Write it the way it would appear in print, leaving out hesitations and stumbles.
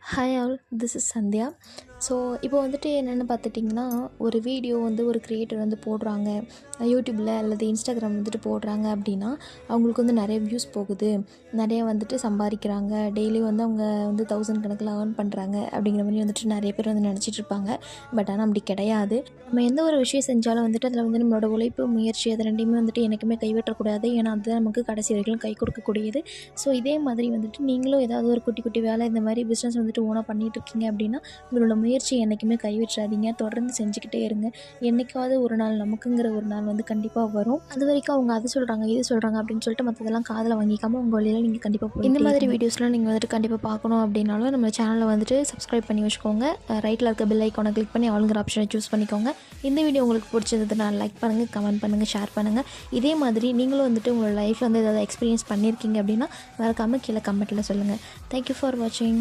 Hi all, this is Sandhya. So இப்போ வந்துட்டு என்னென்னு பார்த்துட்டிங்கன்னா, ஒரு வீடியோ வந்து ஒரு கிரியேட்டர் வந்து போடுறாங்க யூடியூப்பில் அல்லது இன்ஸ்டாகிராம் வந்துட்டு போடுறாங்க அப்படின்னா, அவங்களுக்கு வந்து நிறைய வியூஸ் போகுது, நிறைய வந்துட்டு சம்பாதிக்கிறாங்க, டெய்லி வந்து அவங்க வந்து 1000 கணக்கில் ஏர்ன் பண்ணுறாங்க அப்படிங்கிற மாதிரி வந்துட்டு நிறைய பேர் வந்து நினச்சிட்டு இருப்பாங்க. பட் ஆனால் அப்படி கிடையாது. நம்ம எந்த ஒரு விஷயம் செஞ்சாலும் வந்துட்டு அதில் வந்து நம்மளோட உழைப்பு, முயற்சி அது ரெண்டையுமே வந்துட்டு என்றைக்குமே கைவிட்டக்கூடாது. ஏன்னா அதுதான் நமக்கு கடைசி வரைக்கும் கை கொடுக்கக்கூடியது. ஸோ இதே மாதிரி வந்துட்டு நீங்களும் ஏதாவது ஒரு குட்டி குட்டி வேலை இந்த மாதிரி பிஸ்னஸ் வந்துட்டு ஓனாக பண்ணிகிட்ருக்கீங்க அப்படின்னா, உங்களோட முயற்சி என்றைக்குமே கைவிட்றாதீங்க. தொடர்ந்து செஞ்சுக்கிட்டே இருங்க. என்றைக்காவது ஒரு நாள் நமக்குங்கிற ஒரு நாள் வந்து கண்டிப்பாக வரும். அது வரைக்கும் அவங்க அது சொல்கிறாங்க, இது சொல்கிறாங்க அப்படின்னு சொல்லிட்டு மற்றதெல்லாம் காதில் வாங்கிக்காமல் உங்கள் வழியில் நீங்கள் கண்டிப்பாக போய் இந்த மாதிரி வீடியோஸ்லாம் நீங்கள் வந்துட்டு கண்டிப்பாக பார்க்கணும் அப்படின்னாலும் நம்ம சேனலை வந்துட்டு சப்ஸ்கிரைப் பண்ணி வச்சுக்கோங்க. ரைட்டில் இருக்க பெல் ஐக்கானை கிளிக் பண்ணி ஆளுங்கிற ஆப்ஷனை சூஸ் பண்ணிக்கோங்க. இந்த வீடியோ உங்களுக்கு பிடிச்சதுன்னா லைக் பண்ணுங்கள், கமெண்ட் பண்ணுங்கள், ஷேர் பண்ணுங்கள். இதே மாதிரி நீங்களும் வந்துட்டு உங்களோட லைஃப்பில் வந்து ஏதாவது எக்ஸ்பீரியன்ஸ் பண்ணியிருக்கீங்க அப்படின்னா மறக்காமல் கீழே கமெண்ட்டில் சொல்லுங்கள். தேங்க்யூ ஃபார் வாட்சிங்.